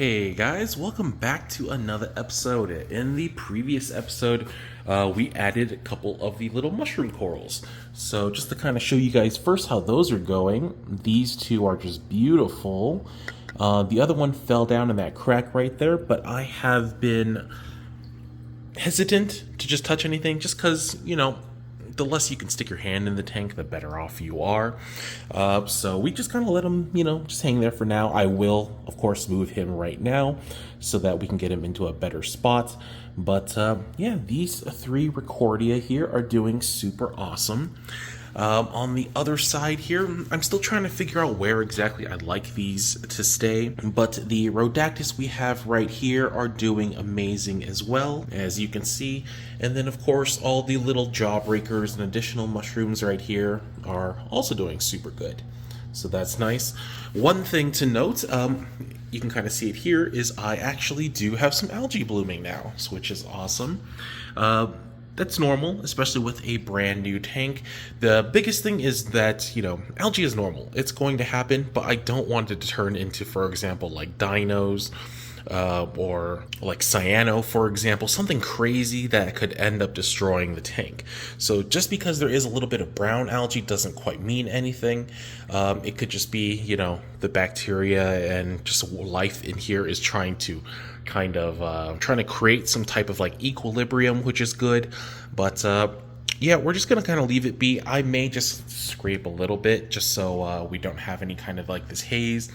Hey guys, welcome back to another episode. In the previous episode, we added a couple of the little mushroom corals. So just to kind of show you guys first how those are going, these two are just beautiful. The other one fell down in that crack right there, but I have been hesitant to just touch anything just because, the less you can stick your hand in the tank, the better off you are. So we just kind of let him, just hang there for now. I will, of course, move him right now so that we can get him into a better spot. But yeah, these three Recordia here are doing super awesome. On the other side here, I'm still trying to figure out where exactly I'd like these to stay, but the Rhodactis we have right here are doing amazing as well, as you can see. And then of course all the little jawbreakers and additional mushrooms right here are also doing super good. So that's nice. One thing to note, you can kind of see it here, is I actually do have some algae blooming now, which is awesome. That's normal, especially with a brand new tank. The biggest thing is that, algae is normal. It's going to happen, but I don't want it to turn into, for example, like dinos, or like cyano, for example, something crazy that could end up destroying the tank. So just because there is a little bit of brown algae doesn't quite mean anything. It could just be, the bacteria and just life in here is trying to create some type of like equilibrium, which is good. But yeah, we're just gonna kind of leave it be. I may just scrape a little bit just so we don't have any kind of like this haze.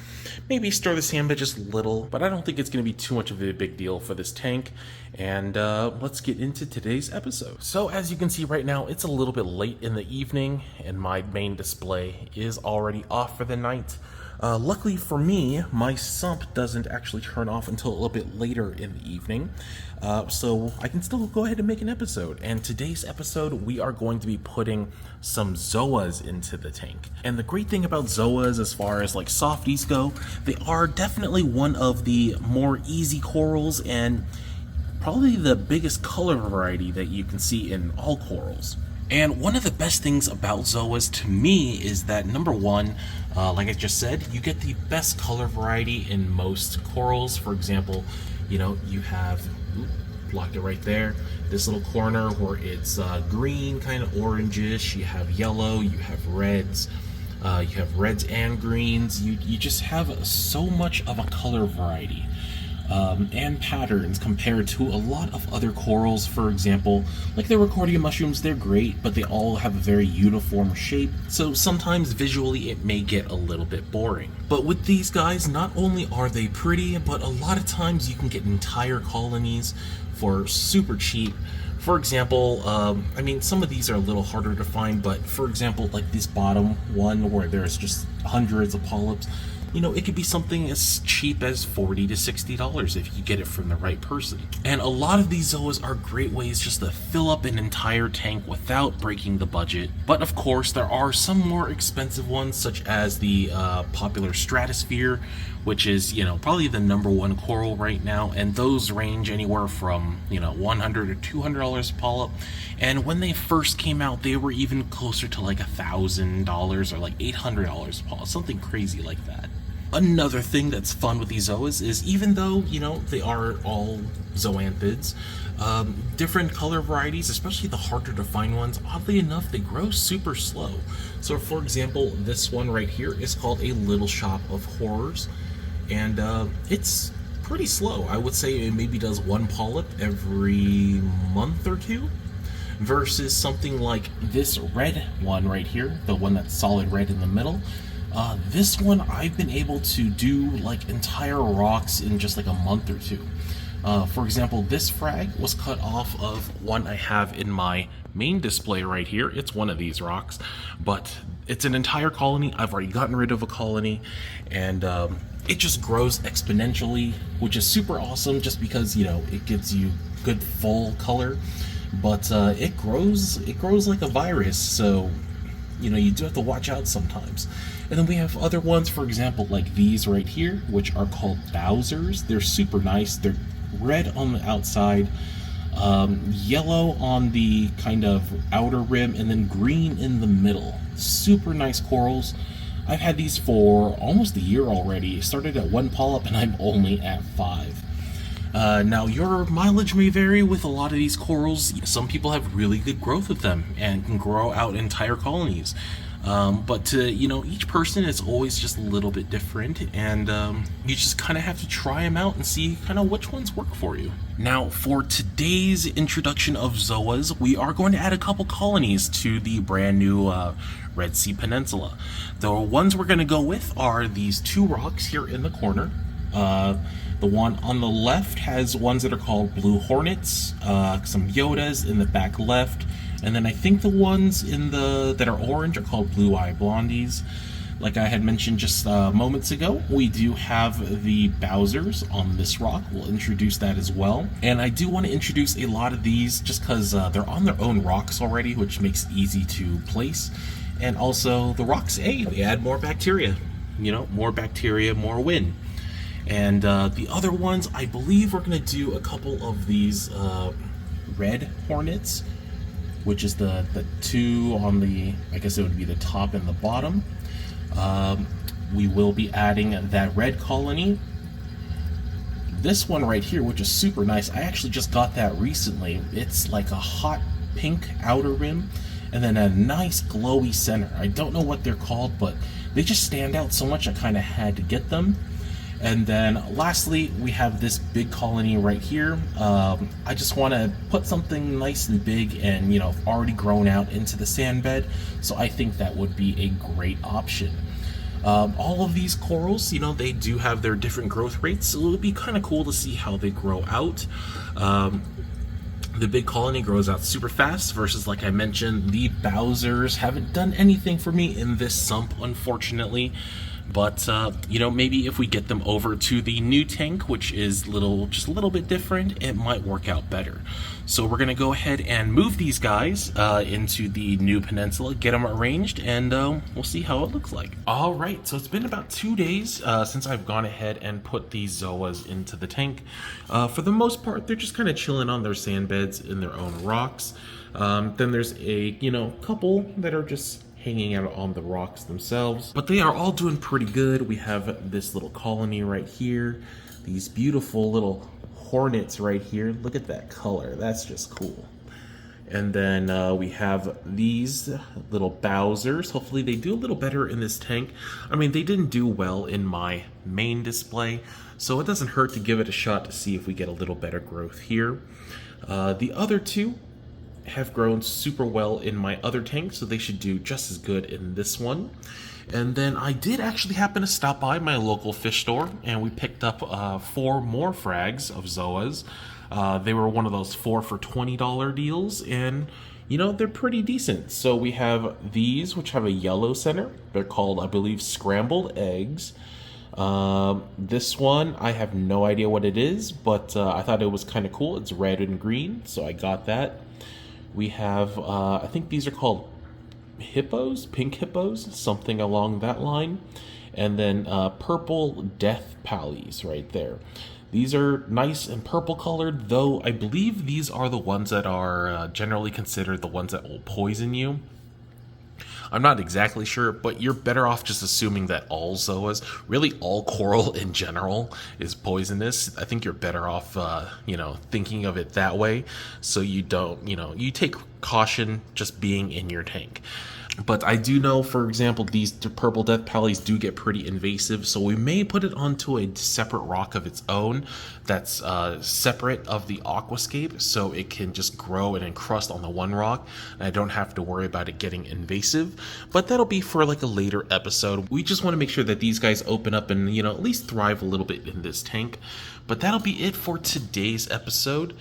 Maybe stir the sand bit just a little, but I don't think it's gonna be too much of a big deal for this tank. And let's get into today's episode. So as you can see right now, it's a little bit late in the evening and my main display is already off for the night. Luckily for me, my sump doesn't actually turn off until a little bit later in the evening, so I can still go ahead and make an episode. And today's episode, we are going to be putting some Zoas into the tank. And the great thing about Zoas, as far as like softies go, they are definitely one of the more easy corals and probably the biggest color variety that you can see in all corals. And one of the best things about Zoas to me is that, number one, like I just said, you get the best color variety in most corals. For example, you have, blocked it right there, this little corner where it's green, kind of orangish, you have yellow, you have reds and greens. You just have so much of a color variety. And patterns compared to a lot of other corals. For example, like the Recordia mushrooms, they're great, but they all have a very uniform shape, so sometimes visually it may get a little bit boring. But with these guys, not only are they pretty, but a lot of times you can get entire colonies for super cheap. For example, some of these are a little harder to find, but for example, like this bottom one where there's just hundreds of polyps, it could be something as cheap as $40 to $60 if you get it from the right person. And a lot of these Zoas are great ways just to fill up an entire tank without breaking the budget. But of course, there are some more expensive ones, such as the popular Stratosphere, which is, probably the number one coral right now. And those range anywhere from, $100 to $200 a polyp. And when they first came out, they were even closer to like $1,000 or like $800 a polyp, something crazy like that. Another thing that's fun with these Zoas is, even though, they are all zoanthids, different color varieties, especially the harder to find ones, oddly enough, they grow super slow. So for example, this one right here is called a Little Shop of Horrors, and it's pretty slow. I would say it maybe does one polyp every month or two, versus something like this red one right here, the one that's solid red in the middle. This one I've been able to do like entire rocks in just like a month or two. For example, this frag was cut off of one I have in my main display right here. It's one of these rocks, but it's an entire colony. I've already gotten rid of a colony, and it just grows exponentially, which is super awesome just because, it gives you good full color, but it grows like a virus, so you do have to watch out sometimes. And then we have other ones, for example, like these right here, which are called Bowsers. They're super nice. They're red on the outside, yellow on the kind of outer rim, and then green in the middle. Super nice corals. I've had these for almost a year already. Started at 1 polyp and I'm only at 5. Now, your mileage may vary with a lot of these corals. Some people have really good growth with them and can grow out entire colonies. But to, each person is always just a little bit different, and you just kind of have to try them out and see kind of which ones work for you. Now, for today's introduction of Zoas, we are going to add a couple colonies to the brand new Red Sea Peninsula. The ones we're going to go with are these 2 rocks here in the corner. The one on the left has ones that are called blue hornets, some Yodas in the back left, and then I think the ones that are orange are called blue-eye blondies. Like I had mentioned just moments ago, we do have the Bowsers on this rock. We'll introduce that as well. And I do want to introduce a lot of these just because they're on their own rocks already, which makes it easy to place. And also the rocks, they add more bacteria. More bacteria, more wind. And the other ones, I believe we're going to do a couple of these red hornets, which is the 2 on the, I guess it would be the top and the bottom. We will be adding that red colony. This one right here, which is super nice, I actually just got that recently. It's like a hot pink outer rim and then a nice glowy center. I don't know what they're called, but they just stand out so much I kind of had to get them. And then lastly, we have this big colony right here. I just want to put something nice and big and, already grown out into the sand bed. So I think that would be a great option. All of these corals, they do have their different growth rates. So it would be kind of cool to see how they grow out. The big colony grows out super fast versus, like I mentioned, the Bowsers haven't done anything for me in this sump, unfortunately. But, maybe if we get them over to the new tank, which is just a little bit different, it might work out better. So we're going to go ahead and move these guys into the new peninsula, get them arranged, and we'll see how it looks like. All right, so it's been about 2 days since I've gone ahead and put these Zoas into the tank. For the most part, they're just kind of chilling on their sand beds in their own rocks. Then there's a, couple that are just hanging out on the rocks themselves, but they are all doing pretty good. We have this little colony right here, these beautiful little hornets right here. Look at that color, that's just cool. And then we have these little Bowsers. Hopefully they do a little better in this tank. I mean, they didn't do well in my main display, so it doesn't hurt to give it a shot to see if we get a little better growth here. The other 2 have grown super well in my other tank, so they should do just as good in this one. And then I did actually happen to stop by my local fish store, and we picked up 4 more frags of Zoas. They were one of those 4 for $20 deals, and they're pretty decent. So we have these, which have a yellow center. They're called, I believe, scrambled eggs. This one, I have no idea what it is, but I thought it was kind of cool. It's red and green, so I got that. We have, I think these are called hippos, pink hippos, something along that line. And then purple death pallies right there. These are nice and purple colored, though I believe these are the ones that are generally considered the ones that will poison you. I'm not exactly sure, but you're better off just assuming that all Zoas, really all coral in general, is poisonous. I think you're better off, thinking of it that way, so you don't, you take caution just being in your tank. But I do know, for example, these purple death pallies do get pretty invasive, so we may put it onto a separate rock of its own that's separate of the aquascape, so it can just grow and encrust on the one rock, and I don't have to worry about it getting invasive. But that'll be for like a later episode. We just want to make sure that these guys open up and, at least thrive a little bit in this tank. But that'll be it for today's episode.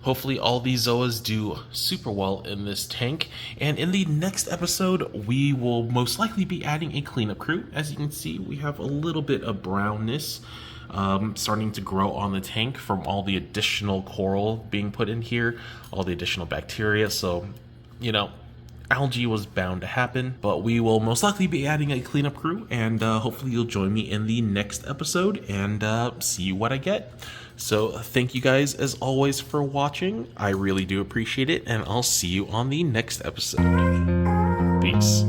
Hopefully all these Zoas do super well in this tank, and in the next episode we will most likely be adding a cleanup crew. As you can see, we have a little bit of brownness starting to grow on the tank from all the additional coral being put in here, all the additional bacteria, so algae was bound to happen. But we will most likely be adding a cleanup crew, and hopefully you'll join me in the next episode and see what I get. So thank you guys as always for watching. I really do appreciate it, and I'll see you on the next episode. Peace.